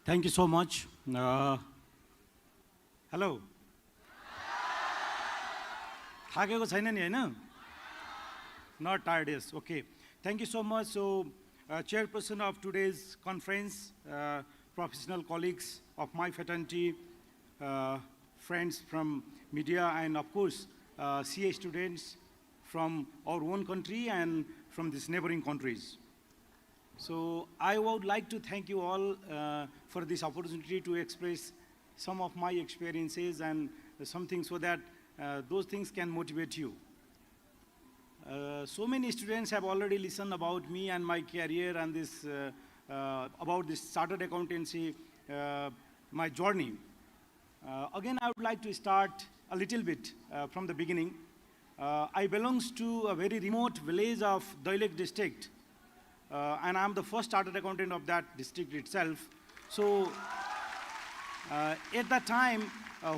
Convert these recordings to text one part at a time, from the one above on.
Thank you so much. Hello. थाकेको छैन नि हैन? Not tired, yes. Okay. Thank you so much. So, chairperson of today's conference, professional colleagues of my fraternity, friends from media, and of course, CA students from our own country and from these neighboring countries. So I would like to thank you all for this opportunity to express some of my experiences and something so that those things can motivate you. So many students have already listened about me and my career and this about this chartered accountancy, my journey. Again, I would like to start a little bit from the beginning. I belongs to a very remote village of Dailek district. And I'm the first chartered accountant of that district itself. So at that time,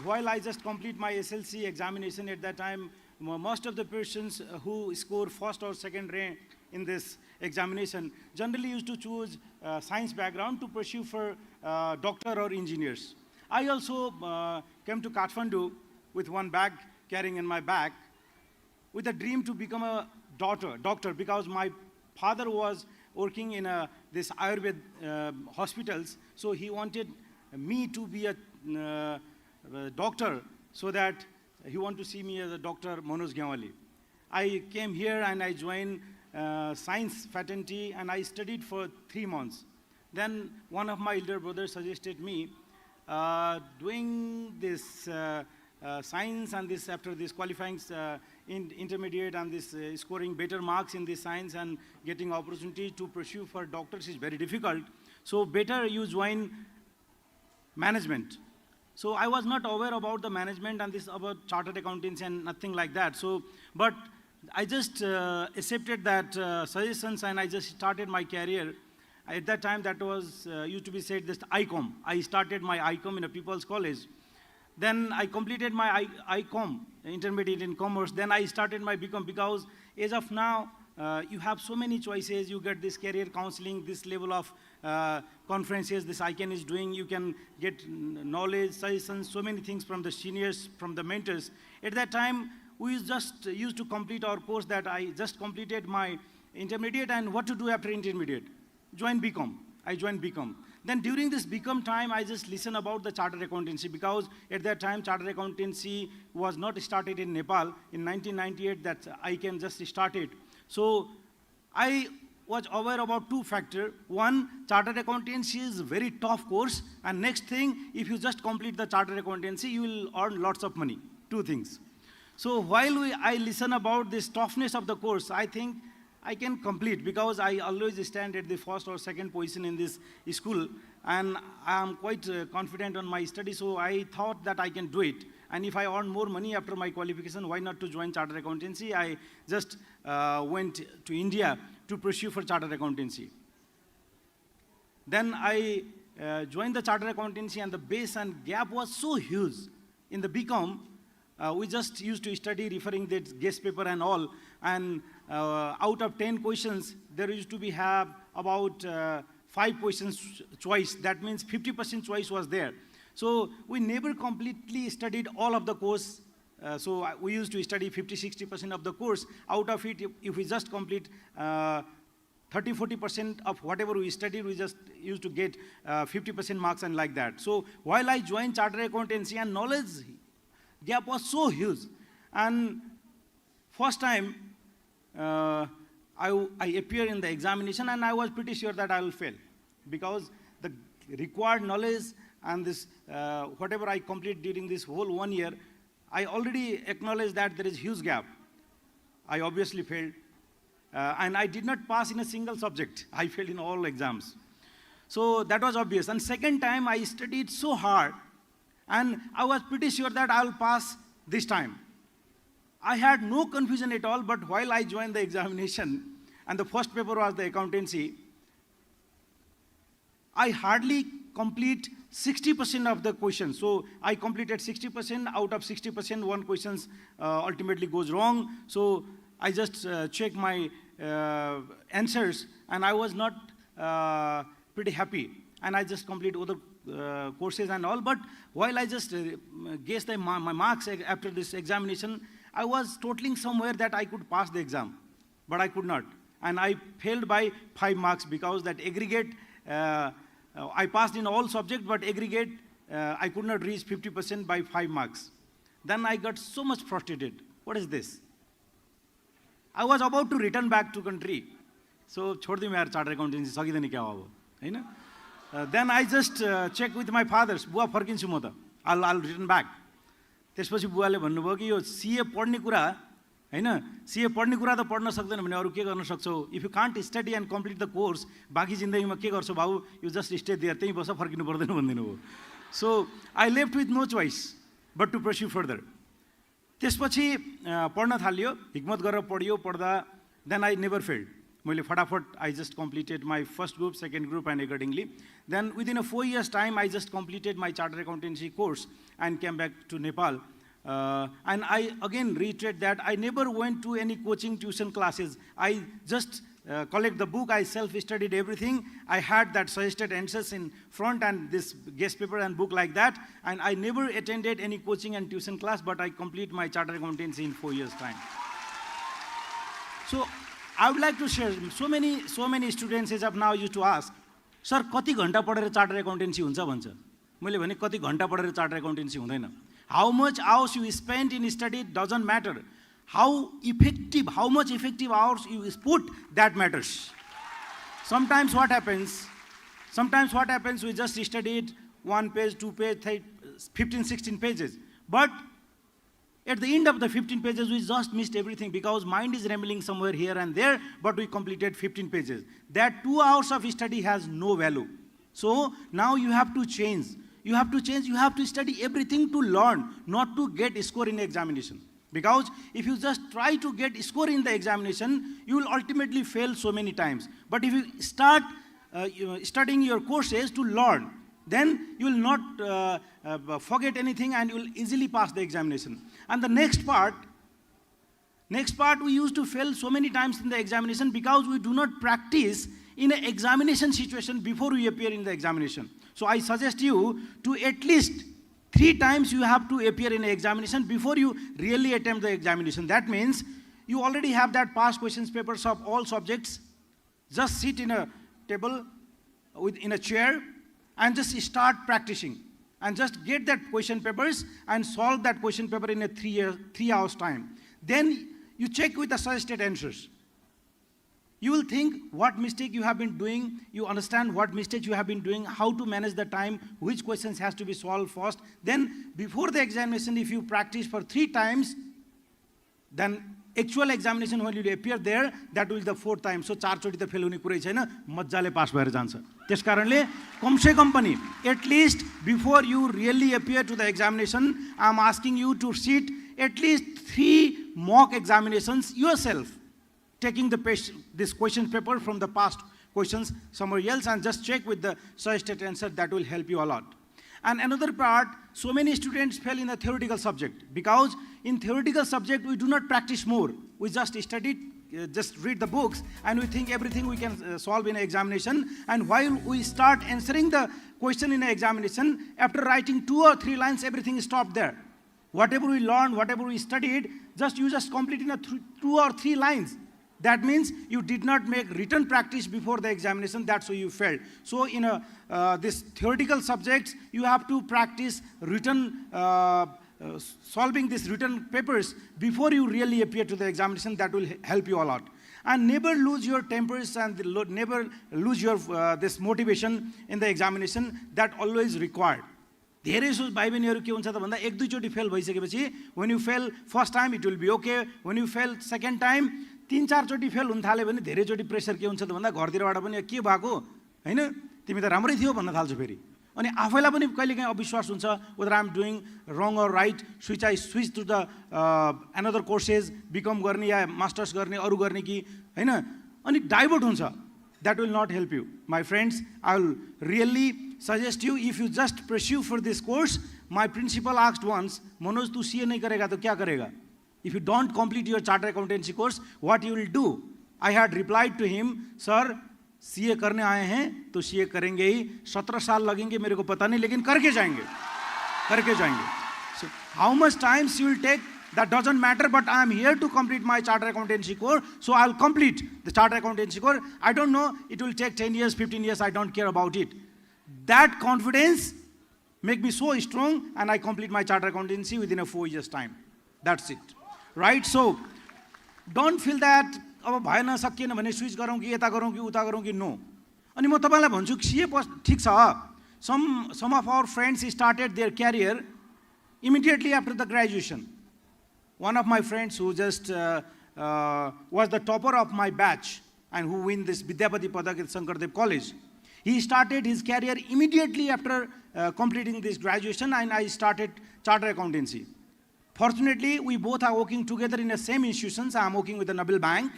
while I just complete my SLC examination, at that time, most of the persons who score first or second rank in this examination generally used to choose science background to pursue for doctor or engineers. I also came to Kathmandu with one bag carrying in my back with a dream to become a doctor because my father was working in this Ayurved hospitals, so he wanted me to be a doctor so that he wanted to see me as a Dr. Manoj Gyawali. I came here and I joined science fraternity and I studied for 3 months. Then one of my elder brothers suggested me doing this science and this after this qualifying intermediate and this scoring better marks in this science and getting opportunity to pursue for doctors is very difficult. So better you join management. So I was not aware about the management and this about chartered accountancy and nothing like that. So, but I just accepted that suggestions and I just started my career. At that time that was used to be said just ICOM. I started my ICOM in a people's college. Then I completed my ICOM, intermediate in commerce. Then I started my BCom because as of now, you have so many choices. You get this career counseling, this level of conferences this ICANN is doing. You can get knowledge, suggestions, so many things from the seniors, from the mentors. At that time, we just used to complete our course that I just completed my intermediate and what to do after intermediate. Join BCom. I joined BCom. Then during this BCom time, I just listened about the chartered accountancy because at that time, chartered accountancy was not started in Nepal. In 1998, that ICANN just started. So I was aware about two factors. One, chartered accountancy is a very tough course. And next thing, if you just complete the chartered accountancy, you will earn lots of money. Two things. So while I listen about this toughness of the course, I think I can complete because I always stand at the first or second position in this school and I am quite confident on my study, so I thought that I can do it. And if I earn more money after my qualification, why not to join chartered accountancy? I just went to India to pursue for chartered accountancy. Then I joined the chartered accountancy and the base and gap was so huge. In the BCom, we just used to study referring the guest paper and all. And out of 10 questions, there used to be have about 5 questions choice. That means 50% choice was there. So we never completely studied all of the course. So we used to study 50-60% of the course. Out of it, if we just complete 30-40% of whatever we studied, we just used to get 50% marks and like that. So while I joined chartered accountancy and knowledge gap was so huge. And first time, I appeared in the examination and I was pretty sure that I will fail because the required knowledge and this whatever I complete during this whole 1 year, I already acknowledged that there is huge gap. I obviously failed and I did not pass in a single subject. I failed in all exams. So that was obvious. And second time I studied so hard and I was pretty sure that I will pass this time. I had no confusion at all, but while I joined the examination, and the first paper was the accountancy, I hardly complete 60% of the questions. So I completed 60%, out of 60%, one question ultimately goes wrong. So I just checked my answers, and I was not pretty happy. and I just complete other courses and all. But while I just guessed my marks after this examination, I was totaling somewhere that I could pass the exam, but I could not. And I failed by 5 marks because that aggregate, I passed in all subjects, but aggregate, I could not reach 50% by 5 marks. Then I got so much frustrated. What is this? I was about to return back to country. So, छोड्दिउँ यार charter accountancy सकिँदैन क्या हो अब, हैन? Then I just checked with my fathers. बुवा फर्किन्छु म त. I'll return back. त्यसपछि बुवाले भन्नुभयो कि यो सीए पढ्ने कुरा हैन, सीए पढ्ने कुरा त पढ्न सक्दैन भने अरु के गर्न सक्छौ? If you can't study and complete the course, बाकी जिन्दगीमा के गर्छौ बाबु? You just stay there. त्यही बस, फर्किनु पर्दैन भन्दिनु भयो. So I left with no choice but to pursue further. त्यसपछि पढ्न थाल्यो, हिम्मत गरेर पढ्यो, पढ्दा then I never failed. मैले फटाफट I just completed my first group, second group, and accordingly. Then within a 4 years time, I just completed my chartered accountancy course and came back to Nepal. And I again reiterate that I never went to any coaching tuition classes. I just collect the book, I self-studied everything. I had that suggested answers in front and this guest paper and book like that. And I never attended any coaching and tuition class, but I complete my chartered accountancy in 4 years time. So I would like to share, so many students as of now used to ask, sir, कति घण्टा पढेर charter accountancy हुन्छ भन्छ. मैले भने कति घण्टा पढेर चार्टर एकाउन्टेन्सी हुँदैन. How much hours you spend in study doesn't matter. How much effective hours you put, that matters. Sometimes what happens, we just studied 1 page, 2 page, 15, 16 pages. But at the end of the 15 pages, we just missed everything because mind is rambling somewhere here and there, but we completed 15 pages. That 2 hours of study has no value. So now you have to change. You have to study everything to learn, not to get a score in the examination. Because if you just try to get a score in the examination, you will ultimately fail so many times. But if you start studying your courses to learn, then you will not forget anything and you will easily pass the examination. And the next part, we used to fail so many times in the examination because we do not practice in an examination situation before we appear in the examination. So I suggest you to at least 3 times you have to appear in an examination before you really attempt the examination. That means you already have that past questions papers of all subjects. Just sit in a table, in a chair, and just start practicing. And just get that question papers and solve that question paper in a 3 hours time. Then you check with the suggested answers. You will think what mistake you have been doing, you understand what mistakes you have been doing, how to manage the time, which questions has to be solved first. Then before the examination, if you practice for 3 times, then actual examination when you appear there, that will be the 4th time. So 4 चोटी त fail हुने कुरै छैन, मज्जाले पास भएर जान्छ. त्यसकारणले कम से कम पनि at least before you really appear to the examination, I am asking you to sit at least 3 mock examinations yourself, taking this question paper from the past questions somewhere else and just check with the suggested answer. That will help you a lot. And another part, so many students fail in a theoretical subject because in theoretical subject we do not practice more. We just study, just read the books, and we think everything we can solve in an examination. And while we start answering the question in an examination, after writing 2 or 3 lines, everything stopped there. Whatever we learned, whatever we studied, you just complete in a 2 or 3 lines. That means you did not make written practice before the examination. That's why you failed. So in this theoretical subjects, you have to practice written, solving these written papers before you really appear to the examination. That will help you a lot. And never lose your tempers and never lose your this motivation in the examination. That always required. धेरै सो भाइ बहिनीहरु के हुन्छ त भन्दा 1-2 चोटी fail भइसकेपछि when you fail first time it will be okay, when you fail second time 3-4 चोटी fail हुन थाल्यो भने धेरै चोटी प्रेसर के हुन्छ त भन्दा घरतिरबाट पनि के भएको हैन तिमी त राम्रै थियो भन्न थाल्छ फेरि. अनि आफैलाई पनि कहिलेकाहीँ अविश्वास हुन्छ whether I am doing wrong or right, switch to the another courses, become गर्ने या मास्टर्स गर्ने अरु गर्ने कि हैन, अनि डाइभर्ट हुन्छ. That will not help you. My friends, I will really suggest you, if you just pursue for this course, my principal asked once, Manoj, tu CA nahi karega to kya karega? If you don't complete your chartered accountancy course, what you will do? I had replied to him, sir, CA करने आए हैं तो CA करेंगे ही, 17 साल लगेंगे मेरे को पता नहीं, लेकिन करके जाएंगे, करके जाएंगे. So how much time you will take, that doesn't matter, but I am here to complete my chartered accountancy course, so I'll complete the chartered accountancy course. I don't know, it will take 10 years, 15 years, I don't care about it. That confidence make me so strong, and I complete my chartered accountancy within a 4 years time. That's it, right? So don't feel that अब भएन सकिएन भने switch गरौँ कि यता गरौँ कि उता गरौँ कि नो. अनि म तपाईलाई भन्छु सीए ठीक छ. Some of our friends started their career immediately after the graduation. One of my friends who just was the topper of my batch and who win this Vidyapati Padak at Sankardev College. He started his career immediately after completing this graduation, and I started chartered accountancy. Fortunately, we both are working together in the same institutions. I am working with the Nabil Bank.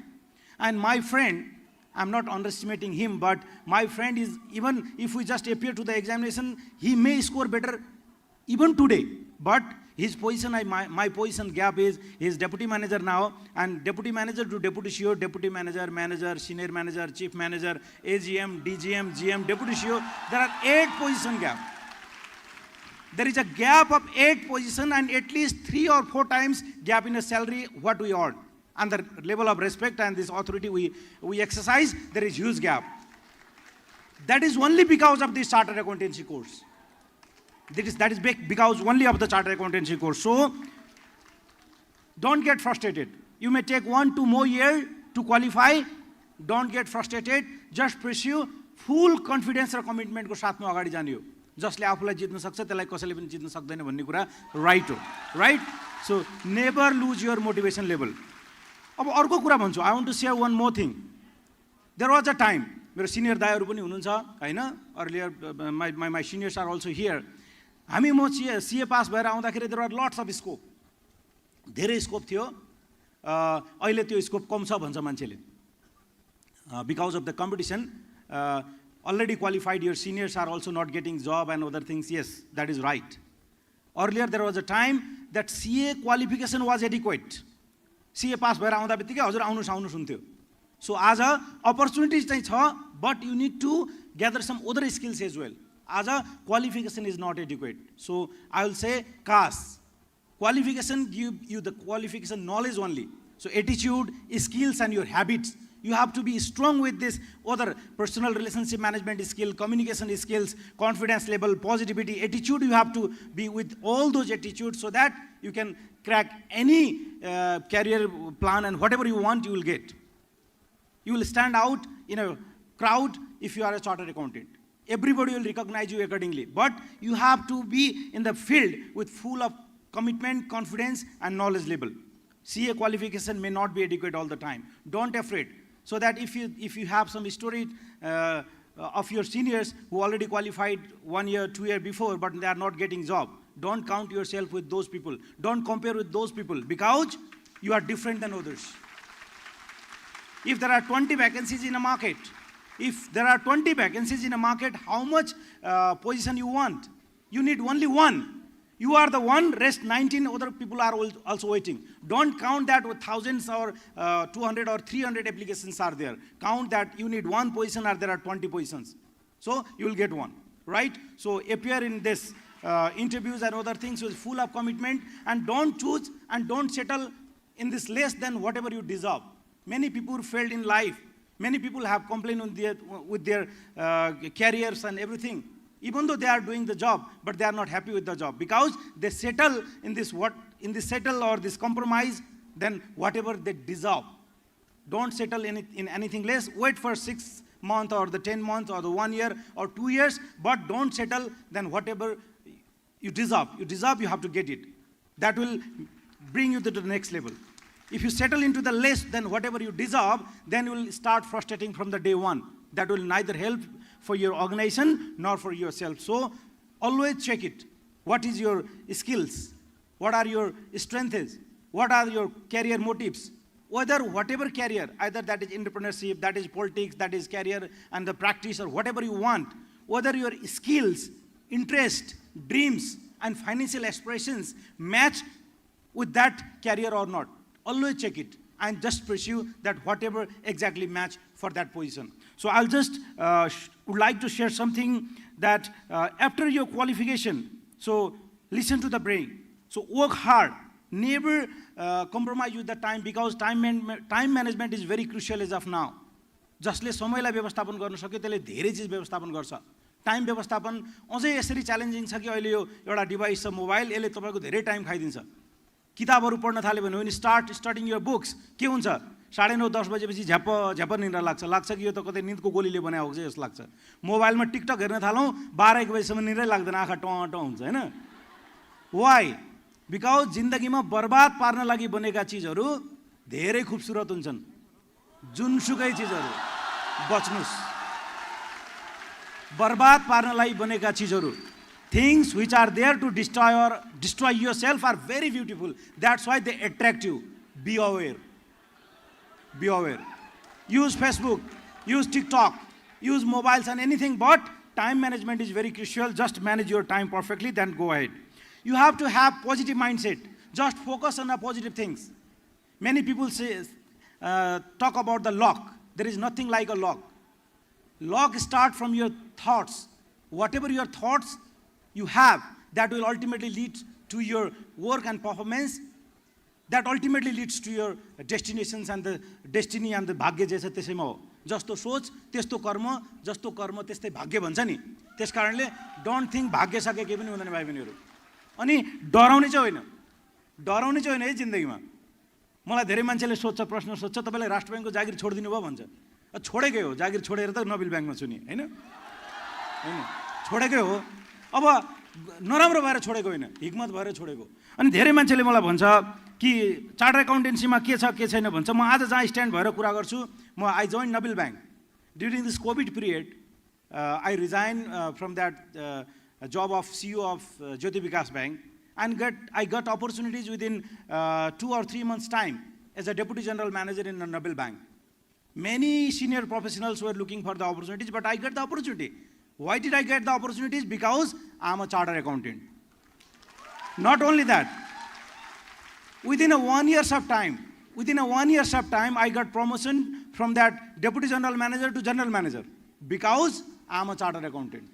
And my friend, I'm not underestimating him, but my friend is, even if we just appear to the examination, he may score better even today. But his position, my position gap is, he is deputy manager now, and deputy manager to deputy CEO, deputy manager, manager, senior manager, chief manager, AGM, DGM, GM, deputy CEO. There are 8 position gap. There is a gap of 8 position and at least 3 or 4 times gap in a salary what we earn. And the level of respect and this authority we exercise, there is huge gap. That is only because of this chartered accountancy course. That is because only of the chartered accountancy course. So don't get frustrated. You may take 1-2 more years to qualify. Don't get frustrated. Just pursue full confidence or commitment को साथमा अगाडि जाने हो. जसले आफूलाई जित्न सक्छ त्यसलाई कसैले पनि जित्न सक्दैन भन्ने कुरा राइट हो, right? So never lose your motivation level. अब अर्को कुरा भन्छु, I want to share one more thing. There was a time, मेरो सिनियर दाइहरू पनि हुनुहुन्छ हैन, earlier my seniors are also here. म सीए पास भएर आउँदाखेरि there are lots of scope, धेरै स्कोप थियो. अहिले त्यो स्कोप कम छ भन्छ मान्छेले, because of the competition. Already qualified, your seniors are also not getting job and other things. Yes, that is right. Earlier there was a time that CA qualification was adequate. CA pass bhera aउँदा बित्तिकै हजुर आउनुस् आउनुस् हुन्थ्यो. So as a opportunities चाहिँ छ, but you need to gather some other skills as well. As a qualification is not adequate. So I will say CAS. Qualification give you the qualification knowledge only. So attitude, skills and your habits. You have to be strong with this other personal relationship management skill, communication skills, confidence level, positivity, attitude. You have to be with all those attitudes so that you can crack any career plan, and whatever you want, you will get. You will stand out in a crowd if you are a chartered accountant. Everybody will recognize you accordingly. But you have to be in the field with full of commitment, confidence, and knowledge level. CA qualification may not be adequate all the time. Don't afraid. So that if you have some story of your seniors who already qualified 1 year, 2 years before, but they are not getting job, don't count yourself with those people. Don't compare with those people, because you are different than others. If there are 20 vacancies in a market, how much position you want? You need only one. You are the one, rest 19 other people are also waiting. Don't count that with thousands or 200 or 300 applications are there. Count that you need one position or there are 20 positions. So you will get one, right? So appear in this interviews and other things with full of commitment, and don't choose and don't settle in this less than whatever you deserve. Many people failed in life. Many people have complained with their careers and everything. Even though they are doing the job, but they are not happy with the job, because they settle in this settle or this compromise than whatever they deserve. Don't settle in anything less. Wait for 6 months or the 10 months or the 1 year or 2 years, but don't settle than whatever you deserve. You have to get it. That will bring you to the next level. If you settle into the less than whatever you deserve, then you will start frustrating from the day one. That will neither help for your organization nor for yourself. So always check it. What is your skills? What are your strengths? What are your career motives? Whatever career, either that is entrepreneurship, that is politics, that is career and the practice, or whatever you want, whether your skills, interest, dreams and financial aspirations match with that career or not. Always check it and just pursue that whatever exactly match for that position. So I'll just would like to share something that after your qualification, so listen to the brain. So work hard, never compromise with the time, because time management is very crucial as of now. जसले समयलाई व्यवस्थापन गर्न सक्यो त्यसले धेरै चिज व्यवस्थापन गर्छ. टाइम व्यवस्थापन अझै यसरी च्यालेन्जिङ छ कि अहिले यो एउटा डिभाइस छ मोबाइल, यसले तपाईको धेरै टाइम खाइदिन्छ. किताबहरू पढ्न थाल्यो भने स्टार्टिङ योर बुक्स के हुन्छ 9:30-10 बजेपछि झ्याप निन्द्रा लाग्छ कि यो त कतै निन्दको गोलीले बनाएको हो जस्तो लाग्छ. मोबाइलमा टिकटक हेर्न थालौँ 12-1 बजेसम्म निन्द्रै लाग्दैन, आँखा टँ हुन्छ हैन. वाइ? बिकज जिन्दगीमा बर्बाद पार्न लागि बनेका चिजहरू धेरै खूबसूरत हुन्छन्. जुनसुकै चिजहरू बच्नुस्. बर्बाद पार्नलाई बनेका चिजहरू, things which are there to destroy yourself are very beautiful. That's why they attract you. Be aware. Be aware. Use Facebook, use TikTok, use mobiles and anything, but time management is very crucial. Just manage your time perfectly, then go ahead. You have to have positive mindset. Just focus on the positive things. Many people talk about the lock. There is nothing like a lock. Lock starts from your thoughts. Whatever your thoughts you have, that will ultimately lead to your work and performance. That ultimately leads to your destinations and the destiny and the भाग्य जैसा त्यसैमा हो. जस्तो सोच त्यस्तो कर्म, जस्तो कर्म त्यस्तै भाग्य भन्छ नि. त्यसकारणले डोन्ट थिंक भाग्य सके केही पनि हुँदैन भाइ बहिनीहरु. अनि डराउने चाहिँ होइन है जिन्दगीमा. मलाई धेरै मान्छेले प्रश्न सोध्छ तपाईले राष्ट्र बैंकको जागिर छोड्दिनु भयो भन्छ. छोडेकै हो, जागिर छोडेर त नोबेल बैंकमा छु नि हैन. छोडेकै हो. अब नराम्रो भएर छोडेको होइन, हिक्मत भएर छोडेको. अनि धेरै मान्छेले मलाई भन्छ कि चार्टर अकाउन्टेन्सीमा के छ के छैन भन्छ. म आज जहाँ स्ट्यान्ड भएर कुरा गर्छु, म I join Nabil bank. During this Covid period I resign from that job of CEO of Jyoti Vikas Bank, and I got opportunities within 2 or 3 months time as a Deputy General Manager in a Nobel Bank. Many senior professionals were looking for the opportunities, but I got the opportunity. Why did I get the opportunities? Because I am a chartered accountant. Not only that, within a 1 year of time, I got promotion from that Deputy General Manager to General Manager because I am a chartered accountant.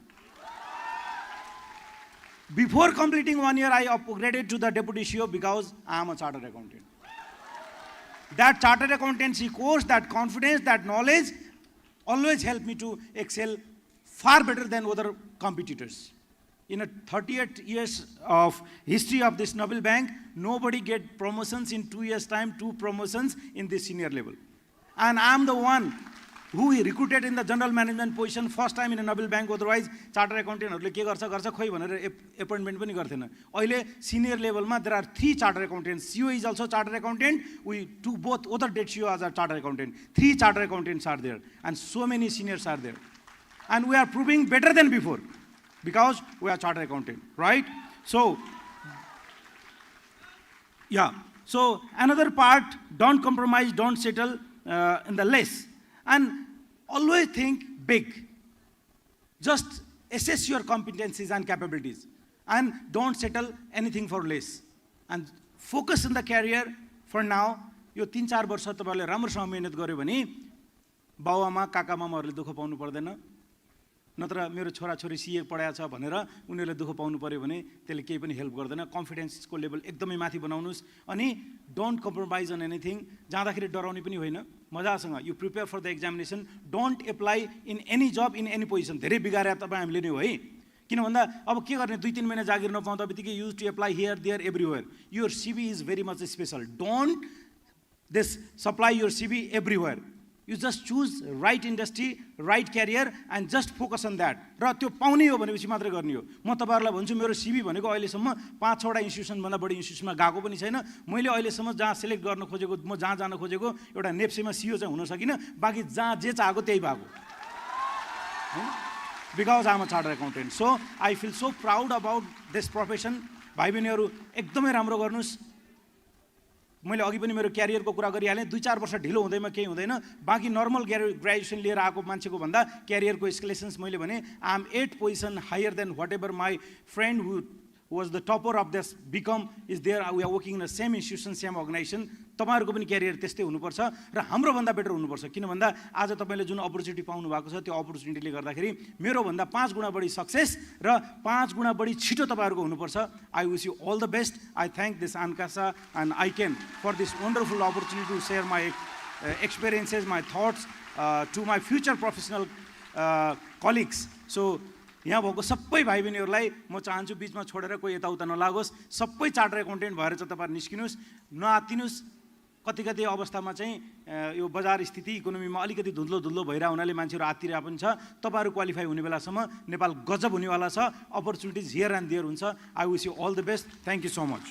Before completing 1 year, I upgraded to the Deputy CEO because I am a chartered accountant. That chartered accountancy course, that confidence, that knowledge always helped me to excel far better than other competitors. In a 38 years of history of this Nobel Bank, nobody get promotions in 2 years' time, 2 promotions in this senior level. And I am the one who he recruited in the general management position first time in a Nobel Bank. Otherwise, chartered accountantहरूले के गर्छ खोइ भनेर appointment पनि गर्दैन. अहिले senior level मा there are 3 chartered accountants. CEO is also chartered accountant. We two both other debt CEO as a chartered accountant. 3 chartered accountants are there, and so many seniors are there. And we are proving better than before because we are chartered accountant, right? So, yeah. So another part: don't compromise, don't settle in the less. And always think big. Just assess your competencies and capabilities. And don't settle anything for less. And focus on the career for now. यो 3-4 वर्ष तपाईले राम्रोसँग मेहनत गर्यो भने बाउआमा काकामामाहरुले दुःख पाउनु पर्दैन. नत्र मेरो छोराछोरी सीए पढाएको छ भनेर उनीहरुले दुःख पाउनु पर्यो भने त्यसले केही पनि हेल्प गर्दैन. कन्फिडेन्सको लेभल एकदमै माथि बनाउनुस्. अनि डोन्ट कम्प्रोमाइज अन एनीथिङ. जाँदाखेरि डराउने पनि होइन, मजासँग you prepare for the examination. Don't apply in any job in any position. धेरै बिगारे तपाईँ हामीले नै हो है. किन भन्दा अब के गर्ने, 2-3 महिना जागिर नपाउँदा बित्तिकै use to apply here there everywhere. Your CV is very much special. Don't supply your CV everywhere. You just choose right industry, right career, and just focus on that. र त्यो पाउने हो भनेपछि मात्रै गर्ने हो. म तपाईहरुलाई भन्छु मेरो सिभी भनेको अहिलेसम्म 5-6 वटा इन्स्टिट्युसन भन्दा बढी इन्स्टिट्युसनमा गएको पनि छैन. मैले अहिलेसम्म जहाँ सिलेक्ट गर्न खोजेको, म जहाँ जान खोजेको एउटा नेप्सेमा सीईओ चाहिँ हुन सकिन. बाकी जहाँ जे चाहेको त्यही भएको. Because I am a chartered accountant. So I feel so proud about this profession. भाइ बहिनीहरु एकदमै राम्रो गर्नुस्. मैले अघि पनि मेरो क्यारियरको कुरा गरिहालेँ. 2-4 वर्ष ढिलो हुँदैमा केही हुँदैन. बाँकी नर्मल ग्रेजुएसन लिएर आएको मान्छेको भन्दा क्यारियरको एस्केलेसन्स मैले भने I am 8 position higher than what ever my friend who was the topper of this become is there. We are working in the same institution, same organization. तपाईहरुको पनि क्यारियर त्यस्तै हुनुपर्छ र हाम्रो भन्दा बेटर हुनुपर्छ किन भन्दा आज तपाईले जुन अपर्च्युनिटी पाउनु भएको छ त्यो अपर्च्युनिटीले गर्दाखेरि मेरो भन्दा 5 गुणा बढी सक्सेस र 5 गुणा बढी छिटो तपाईहरुको हुनुपर्छ. I wish you all the best. I thank this NCASA and I came for this wonderful opportunity to share my experiences, my thoughts to my future professional colleagues. So यहाँ भएको सबै भाइ बहिनीहरूलाई म चाहन्छु बीचमा छोडेर कोही यताउता नलागोस्, सबै चार्टर एकाउन्टेन्ट भएर चाहिँ तपाईहरु निस्किनुस्, नआतिनुस्. कति अवस्थामा चाहिँ यो बजार स्थिति इकोनोमीमा अलिकति धुन्द्लो भइरा हुनाले मान्छेहरु आतिरा पनि छ. तपाईहरु क्वालिफाई हुने बेलासम्म नेपाल गजब हुनेवाला छ. अपर्च्युनिटिज हियर एन्ड देयर हुन्छ. I wish you all the best. Thank you so much.